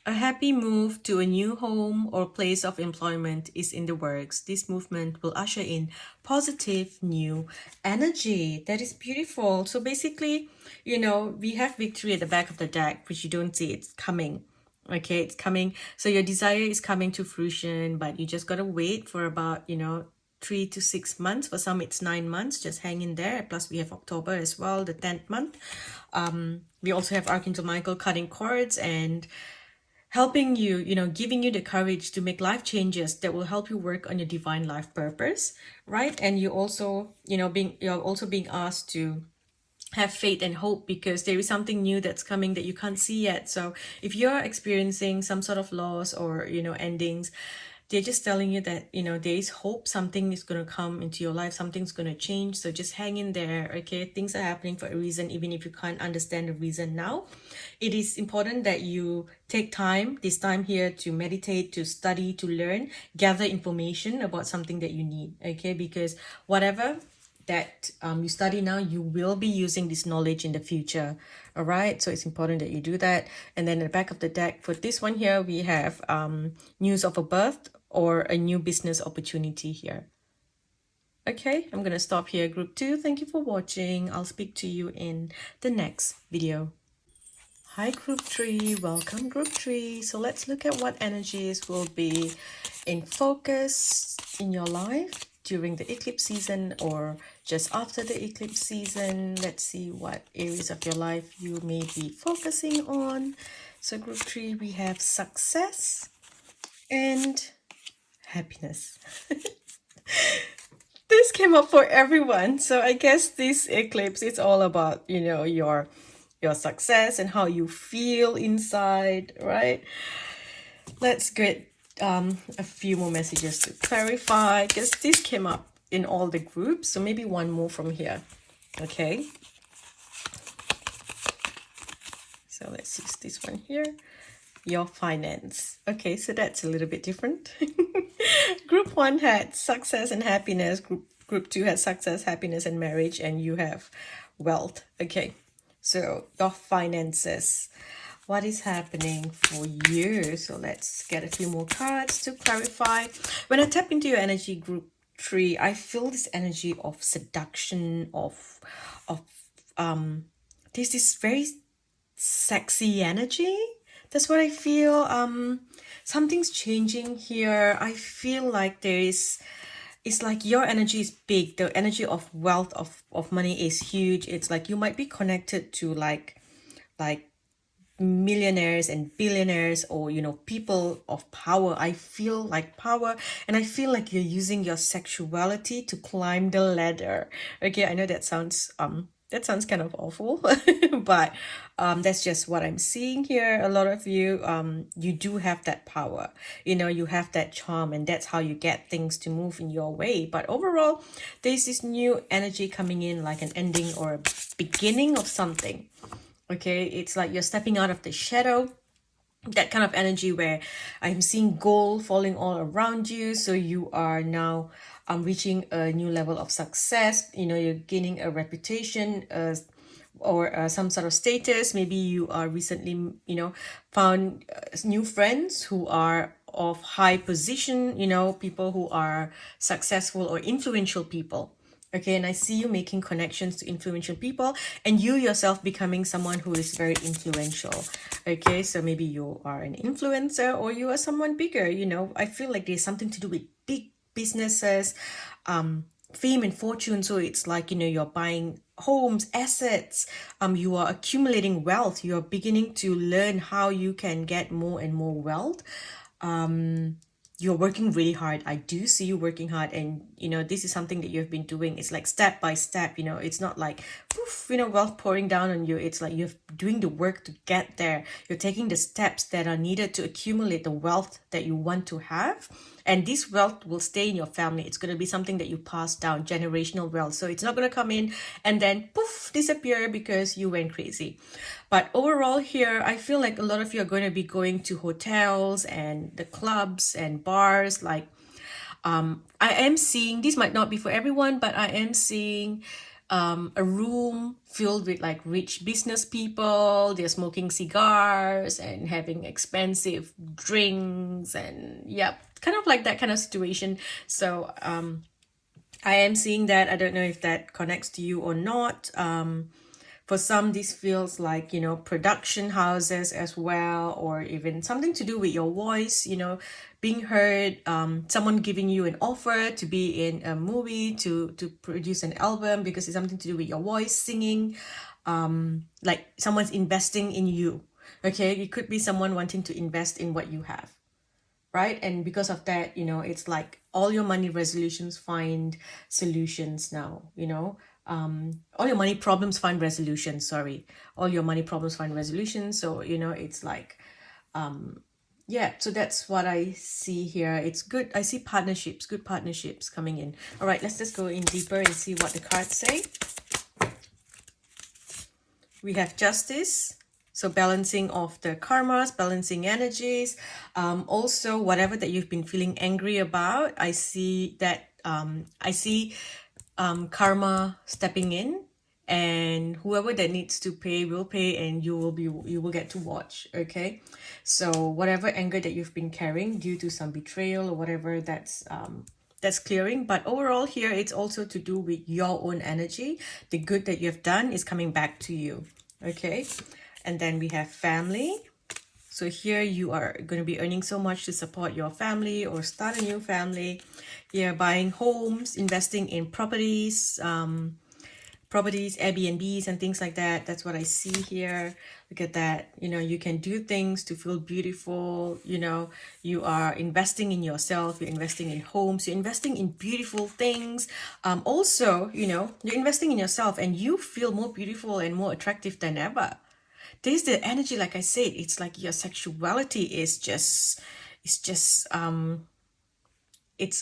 A happy move to a new home or place of employment is in the works. This movement will usher in positive new energy. That is beautiful. So basically, we have victory at the back of the deck, which you don't see. It's coming. Okay, it's coming. So your desire is coming to fruition, but you just got to wait for about, 3 to 6 months. For some, it's 9 months. Just hang in there. Plus, we have October as well, the 10th month. We also have Archangel Michael cutting cords and helping you, giving you the courage to make life changes that will help you work on your divine life purpose, right? And you also, you're also being asked to have faith and hope because there is something new that's coming that you can't see yet. So if you're experiencing some sort of loss or, endings, they're just telling you that, there is hope. Something is going to come into your life. Something's going to change. So just hang in there, okay? Things are happening for a reason, even if you can't understand the reason now. It is important that you take this time here to meditate, to study, to learn, gather information about something that you need, okay? Because whatever that you study now, you will be using this knowledge in the future. All right, so it's important that you do that. And then at the back of the deck for this one here, we have news of a birth or a new business opportunity here. Okay, I'm gonna stop here, group 2. Thank you for watching. I'll speak to you in the next video. Hi group 3, welcome group 3. So let's look at what energies will be in focus in your life during the eclipse season or just after the eclipse season. Let's see what areas of your life you may be focusing on. So group 3, we have success and happiness. This came up for everyone. So I guess this eclipse is all about, your success and how you feel inside, right? Let's get a few more messages to clarify because this came up in all the groups. So maybe one more from here. Okay. So let's use this one here. Your finance. Okay, so that's a little bit different. Group 1 had success and happiness. Group 2 had success, happiness, and marriage. And you have wealth. Okay, so your finances. What is happening for you? So let's get a few more cards to clarify. When I tap into your energy, group 3, I feel this energy of seduction, of of there's this very sexy energy. That's what I feel. Something's changing here. I feel like it's like your energy is big. The energy of wealth, of money is huge. It's like you might be connected to like millionaires and billionaires, or people of power. I feel like power, and I feel like you're using your sexuality to climb the ladder. Okay, I know that sounds kind of awful, but that's just what I'm seeing here. A lot of you, you do have that power. You have that charm, and that's how you get things to move in your way. But overall, there's this new energy coming in, like an ending or a beginning of something. Okay, it's like you're stepping out of the shadow, that kind of energy where I'm seeing gold falling all around you. So you are now reaching a new level of success. You're gaining a reputation, or some sort of status. Maybe you are recently, found new friends who are of high position, people who are successful or influential people. Okay, and I see you making connections to influential people, and you yourself becoming someone who is very influential. Okay, so maybe you are an influencer, or you are someone bigger. I feel like there's something to do with big businesses, fame and fortune. So it's like, you're buying homes, assets, you are accumulating wealth. You're beginning to learn how you can get more and more wealth. You're working really hard. I do see you working hard, and this is something that you've been doing. It's like step by step. It's not like poof, wealth pouring down on you. It's like you're doing the work to get there. You're taking the steps that are needed to accumulate the wealth that you want to have, and this wealth will stay in your family. It's going to be something that you pass down, generational wealth. So it's not going to come in and then poof, disappear because you went crazy. But overall here, I feel like a lot of you are going to be going to hotels and the clubs and bars. Like, I am seeing, this might not be for everyone, but I am seeing a room filled with like rich business people. They're smoking cigars and having expensive drinks, and yep, kind of like that kind of situation. So I am seeing that. I don't know if that connects to you or not. For some, this feels like, production houses as well, or even something to do with your voice, being heard, someone giving you an offer to be in a movie, to produce an album because it's something to do with your voice, singing, like someone's investing in you. Okay, it could be someone wanting to invest in what you have, right? And because of that, it's like all your money resolutions find solutions now. All your money problems find resolution. Sorry, all your money problems find resolution. So it's like, yeah. So that's what I see here. It's good. I see partnerships, good partnerships coming in. All right, let's just go in deeper and see what the cards say. We have justice. So balancing of the karmas, balancing energies. Also, whatever that you've been feeling angry about, I see that. I see karma stepping in, and whoever that needs to pay will pay, and you will get to watch. Okay, so whatever anger that you've been carrying due to some betrayal or whatever, that's clearing. But overall here, it's also to do with your own energy. The good that you've done is coming back to you. Okay, and then we have family. So here you are going to be earning so much to support your family or start a new family. You're buying homes, investing in properties, Airbnbs and things like that. That's what I see here. Look at that. You can do things to feel beautiful. You are investing in yourself. You're investing in homes. You're investing in beautiful things. Also, you're investing in yourself, and you feel more beautiful and more attractive than ever. There's the energy, like I said, it's like your sexuality is just, it's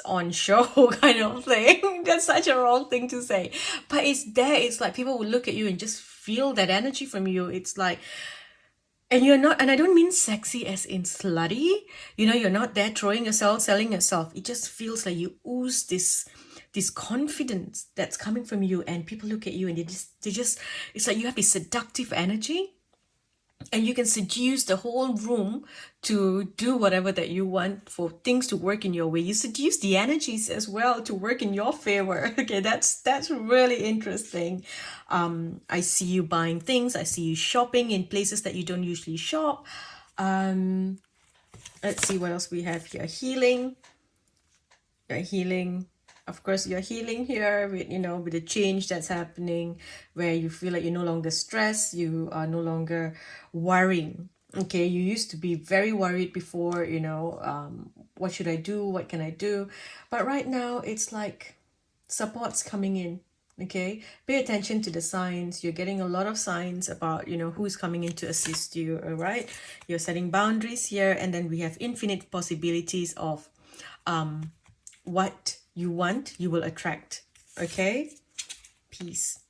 on show kind of thing. That's such a wrong thing to say, but it's there. It's like people will look at you and just feel that energy from you. It's like, and you're not, and I don't mean sexy as in slutty, you're not there throwing yourself, selling yourself. It just feels like you ooze this confidence that's coming from you, and people look at you and they just it's like you have this seductive energy. and you can seduce the whole room to do whatever that you want, for things to work in your way. You seduce the energies as well to work in your favor. Okay, that's really interesting. I see you buying things. I see you shopping in places that you don't usually shop. Let's see what else we have here. Healing. You're healing. Of course, you're healing here with, with the change that's happening, where you feel like you're no longer stressed, you are no longer worrying. Okay, you used to be very worried before, what should I do? What can I do? But right now, it's like support's coming in. Okay, pay attention to the signs. You're getting a lot of signs about, who's coming in to assist you. All right, you're setting boundaries here, and then we have infinite possibilities of what you want, you will attract. Okay, peace.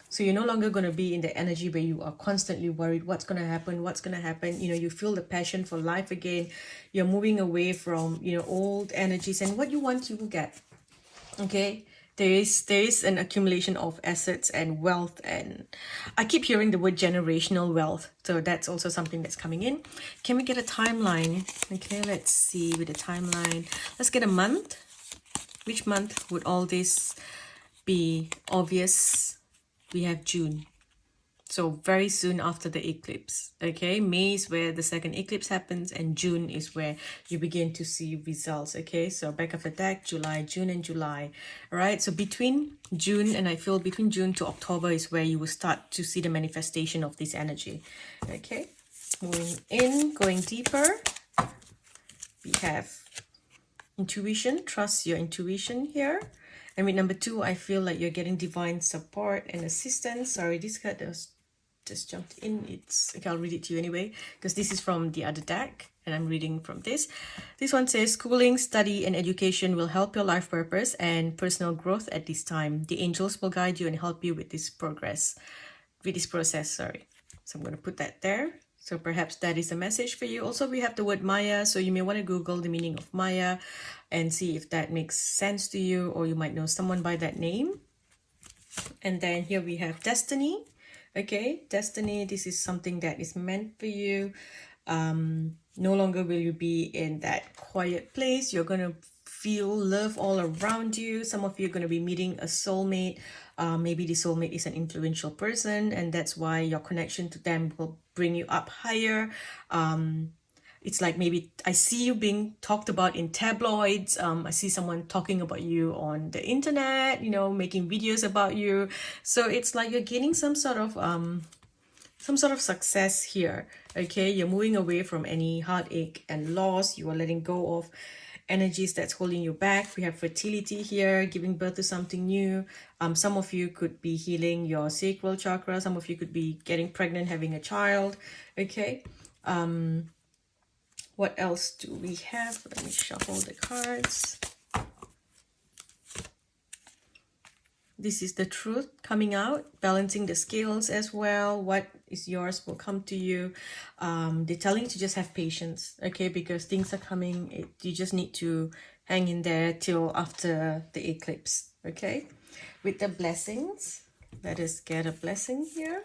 So you're no longer going to be in the energy where you are constantly worried what's going to happen, you feel the passion for life again. You're moving away from, old energies, and what you want, you will get. Okay, there is an accumulation of assets and wealth, and I keep hearing the word generational wealth, so that's also something that's coming in. Can we get a timeline? Okay, let's see with the timeline. Let's get a month. Which month would all this be obvious? We have June. So very soon after the eclipse. Okay, May is where the second eclipse happens, and June is where you begin to see results. Okay, so back of the deck, July, June and July. All right, so between June, and I feel between June to October is where you will start to see the manifestation of this energy. Okay, moving in, going deeper, we have intuition. Trust your intuition here. And with number 2, I feel like you're getting divine support and assistance. Sorry, this card just jumped in. It's okay, I'll read it to you anyway, because this is from the other deck and I'm reading from this. This one says, schooling, study and education will help your life purpose and personal growth at this time. The angels will guide you and help you with this process. Sorry. So I'm going to put that there. So perhaps that is a message for you. Also, we have the word Maya, so you may want to Google the meaning of Maya and see if that makes sense to you, or you might know someone by that name. And then here we have destiny. Okay, destiny, this is something that is meant for you. No longer will you be in that quiet place. You're going to feel love all around you. Some of you are going to be meeting a soulmate. Maybe the soulmate is an influential person, and that's why your connection to them will bring you up higher. It's like maybe I see you being talked about in tabloids. I see someone talking about you on the internet, making videos about you. So it's like you're gaining some sort of success here. Okay, you're moving away from any heartache and loss. You are letting go of energies that's holding you back. We have fertility here, giving birth to something new. Some of you could be healing your sacral chakra. Some of you could be getting pregnant, having a child. Okay. What else do we have? Let me shuffle the cards. This is the truth coming out, balancing the scales as well. What is yours will come to you. They're telling you to just have patience, okay? Because things are coming. You just need to hang in there till after the eclipse, okay? With the blessings, let us get a blessing here.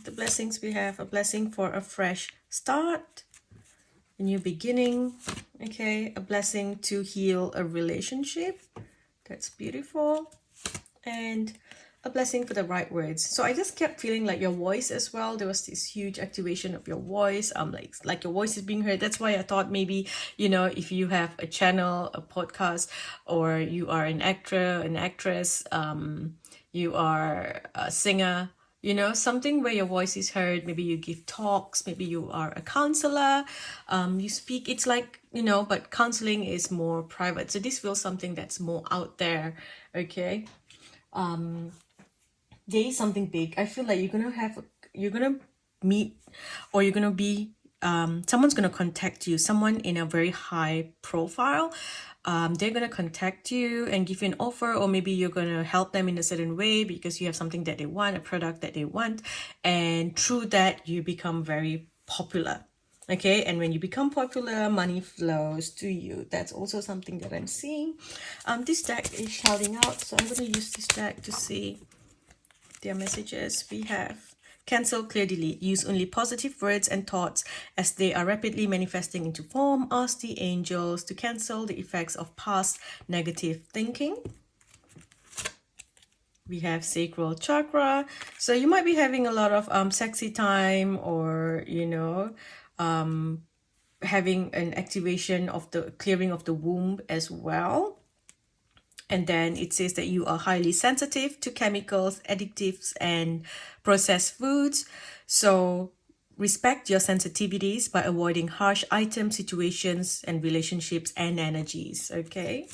The blessings, we have a blessing for a fresh start, a new beginning, okay? A blessing to heal a relationship. That's beautiful. And a blessing for the right words. So I just kept feeling like your voice as well. There was this huge activation of your voice. Like your voice is being heard. That's why I thought maybe, if you have a channel, a podcast, or you are an actor, an actress, you are a singer, something where your voice is heard. Maybe you give talks, maybe you are a counselor, you speak. It's like, but counseling is more private. So this feels something that's more out there, okay? There is something big. I feel like you're gonna meet, or you're gonna be, someone's gonna contact you, someone in a very high profile. They're gonna contact you and give you an offer, or maybe you're gonna help them in a certain way because you have something that they want, a product that they want, and through that you become very popular. Okay, and when you become popular, money flows to you. That's also something that I'm seeing. This deck is shouting out, so I'm going to use this deck to see Their messages we have: cancel, clear, delete. Use only positive words and thoughts as they are rapidly manifesting into form. Ask the angels to cancel the effects of past negative thinking. We have sacral chakra. So you might be having a lot of sexy time, or having an activation of the clearing of the womb as well. And then it says that you are highly sensitive to chemicals, additives, and processed foods. So respect your sensitivities by avoiding harsh items, situations, and relationships and energies. Okay.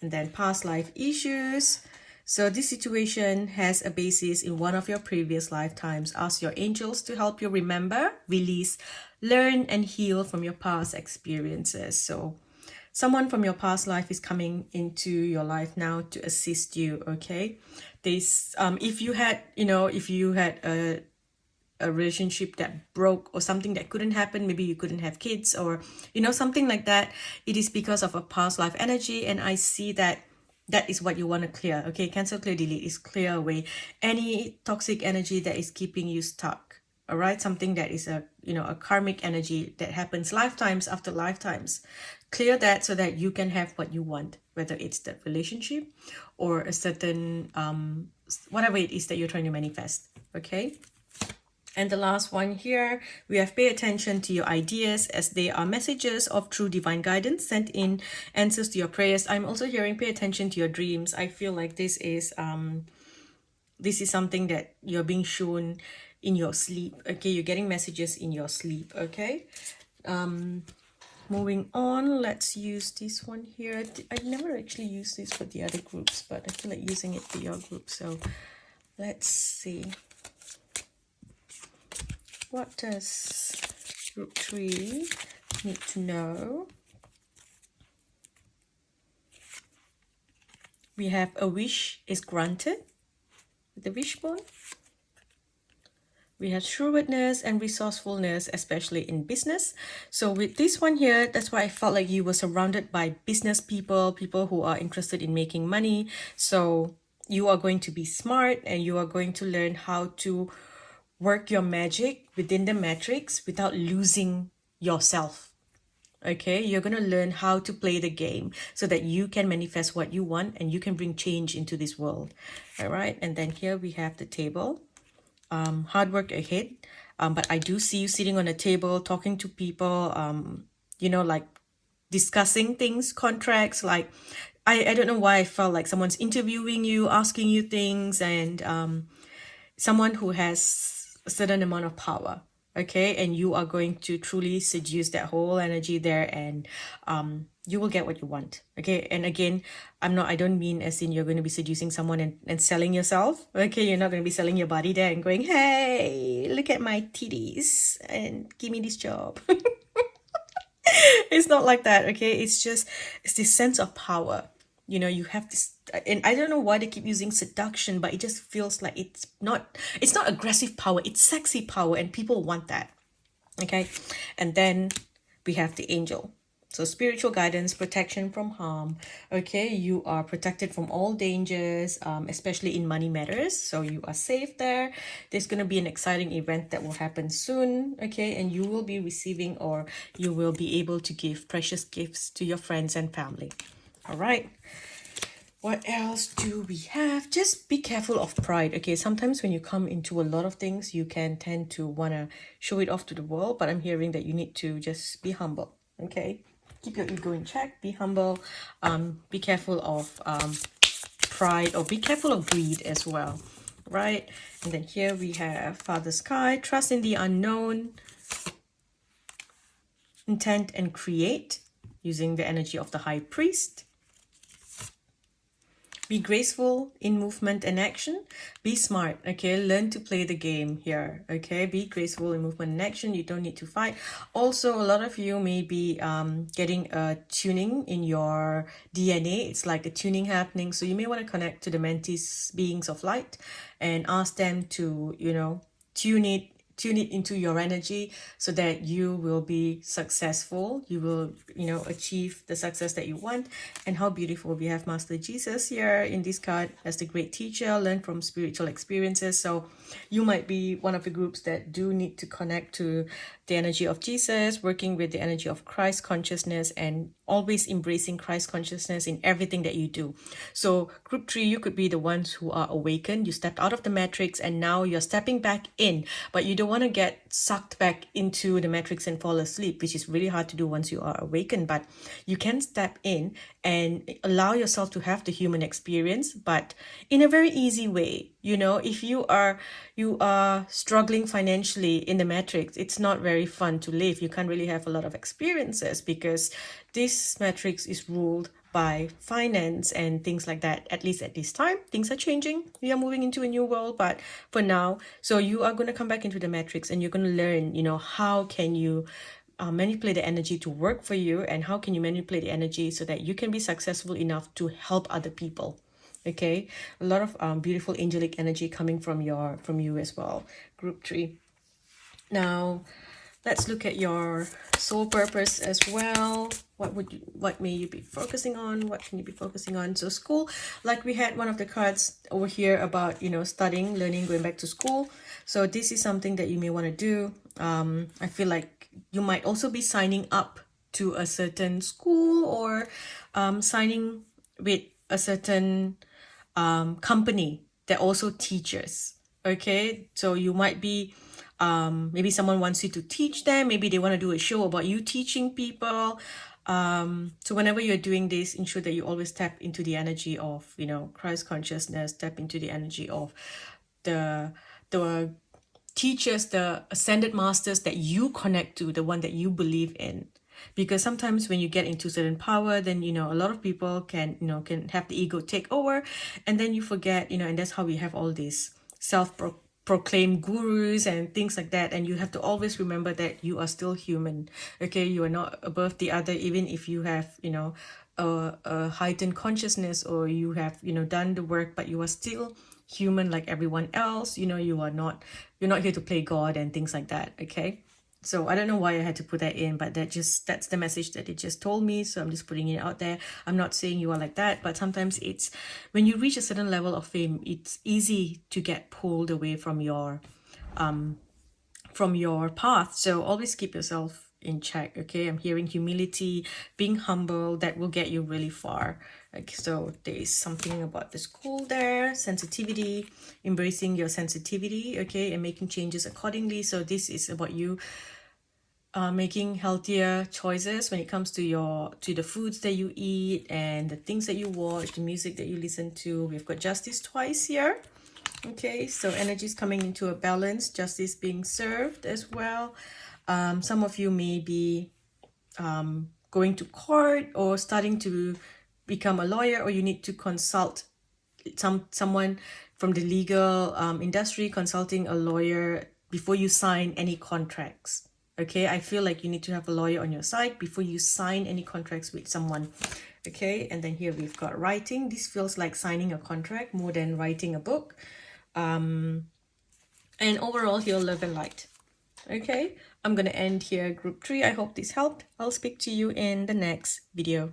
And then past life issues. So this situation has a basis in one of your previous lifetimes. Ask your angels to help you remember, release, learn, and heal from your past experiences. So someone from your past life is coming into your life now to assist you. Okay. This if you had a relationship that broke, or something that couldn't happen, maybe you couldn't have kids, or something like that, it is because of a past life energy. And I see that is what you want to clear. Okay, cancel, clear, delete is clear away any toxic energy that is keeping you stuck. All right, something that is a karmic energy that happens lifetimes after lifetimes. Clear that so that you can have what you want, whether it's that relationship or a certain whatever it is that you're trying to manifest. Okay. And the last one here, we have pay attention to your ideas as they are messages of true divine guidance sent in, answers to your prayers. I'm also hearing pay attention to your dreams. I feel like this is something that you're being shown in your sleep. Okay, you're getting messages in your sleep. Okay. Moving on, let's use this one here. I never actually used this for the other groups, but I feel like using it for your group. So let's see. What does group 3 need to know? We have a wish is granted with the wishbone. We have shrewdness and resourcefulness, especially in business. So with this one here, that's why I felt like you were surrounded by business people, people who are interested in making money. So you are going to be smart, and you are going to learn how to work your magic within the matrix without losing yourself. Okay, you're going to learn how to play the game so that you can manifest what you want and you can bring change into this world. All right, and then here we have the table. Hard work ahead, but I do see you sitting on a table talking to people, like discussing things, contracts. Like I don't know why I felt like someone's interviewing you, asking you things, and someone who has a certain amount of power. Okay, and you are going to truly seduce that whole energy there, and you will get what you want. Okay, and again, I don't mean as in you're going to be seducing someone and selling yourself. Okay, you're not going to be selling your body there and going, hey, look at my titties and give me this job. It's not like that. Okay, it's this sense of power. You have this, and I don't know why they keep using seduction, but it just feels like it's not aggressive power, it's sexy power, and people want that. Okay, and then we have the angel. So spiritual guidance, protection from harm. Okay, you are protected from all dangers, especially in money matters. So you are safe there. There's going to be an exciting event that will happen soon. Okay, and you will be receiving, or you will be able to give precious gifts to your friends and family. All right. What else do we have? Just be careful of pride. Okay, sometimes when you come into a lot of things, you can tend to want to show it off to the world, but I'm hearing that you need to just be humble. Okay, keep your ego in check, be humble, be careful of pride, or be careful of greed as well, right? And then here we have Father Sky, trust in the unknown, intent and create, using the energy of the High Priest. Be graceful in movement and action. Be smart, okay? Learn to play the game here, okay? Be graceful in movement and action. You don't need to fight. Also, a lot of you may be getting a tuning in your DNA. It's like a tuning happening. So you may want to connect to the Mantis beings of light and ask them to, tune it tune it into your energy so that you will be successful. You will, achieve the success that you want. And how beautiful, we have Master Jesus here in this card as the great teacher, learn from spiritual experiences. So you might be one of the groups that do need to connect to the energy of Jesus, working with the energy of Christ consciousness, and always embracing Christ consciousness in everything that you do. So group 3, you could be the ones who are awakened. You stepped out of the matrix and now you're stepping back in, but you don't want to get sucked back into the matrix and fall asleep, which is really hard to do once you are awakened. But you can step in and allow yourself to have the human experience, but in a very easy way. If you are struggling financially in the matrix, it's not very fun to live. You can't really have a lot of experiences because this matrix is ruled by finance and things like that. At least at this time, things are changing. We are moving into a new world, but for now, so you are going to come back into the matrix and you're going to learn, how can you manipulate the energy to work for you, and how can you manipulate the energy so that you can be successful enough to help other people. Okay, a lot of beautiful angelic energy coming from you as well, group 3. Now let's look at your soul purpose as well. What may you be focusing on? What can you be focusing on? So school, like we had one of the cards over here about studying, learning, going back to school. So this is something that you may want to do. I feel like you might also be signing up to a certain school, or signing with a certain company that also teaches. Okay, so you might be maybe someone wants you to teach them. Maybe they want to do a show about you teaching people. So whenever you're doing this, ensure that you always tap into the energy of Christ consciousness. Tap into the energy of the teachers, the ascended masters that you connect to, the one that you believe in. Because sometimes when you get into certain power, then a lot of people can have the ego take over, and then you forget, and that's how we have all these self-proclaimed gurus and things like that. And you have to always remember that you are still human. Okay, you are not above the other, even if you have a heightened consciousness, or you have done the work, but you are still human like everyone else. You're not here to play God and things like that. Okay, so I don't know why I had to put that in, but that's the message that it just told me. So I'm just putting it out there. I'm not saying you are like that, but sometimes it's when you reach a certain level of fame, it's easy to get pulled away from your path. So always keep yourself in check. Okay, I'm hearing humility, being humble, that will get you really far. Like, so there is something about the school there, sensitivity, embracing your sensitivity, okay, and making changes accordingly. So this is about you making healthier choices when it comes to the foods that you eat and the things that you watch, the music that you listen to. We've got justice twice here. Okay, so energy is coming into a balance, justice being served as well. Some of you may be going to court or starting to become a lawyer, or you need to consult someone from the legal industry, consulting a lawyer before you sign any contracts. Okay, I feel like you need to have a lawyer on your side before you sign any contracts with someone. Okay, and then here we've got writing. This feels like signing a contract more than writing a book. And overall here, love and light. Okay, I'm gonna end here, group 3. I hope this helped. I'll speak to you in the next video.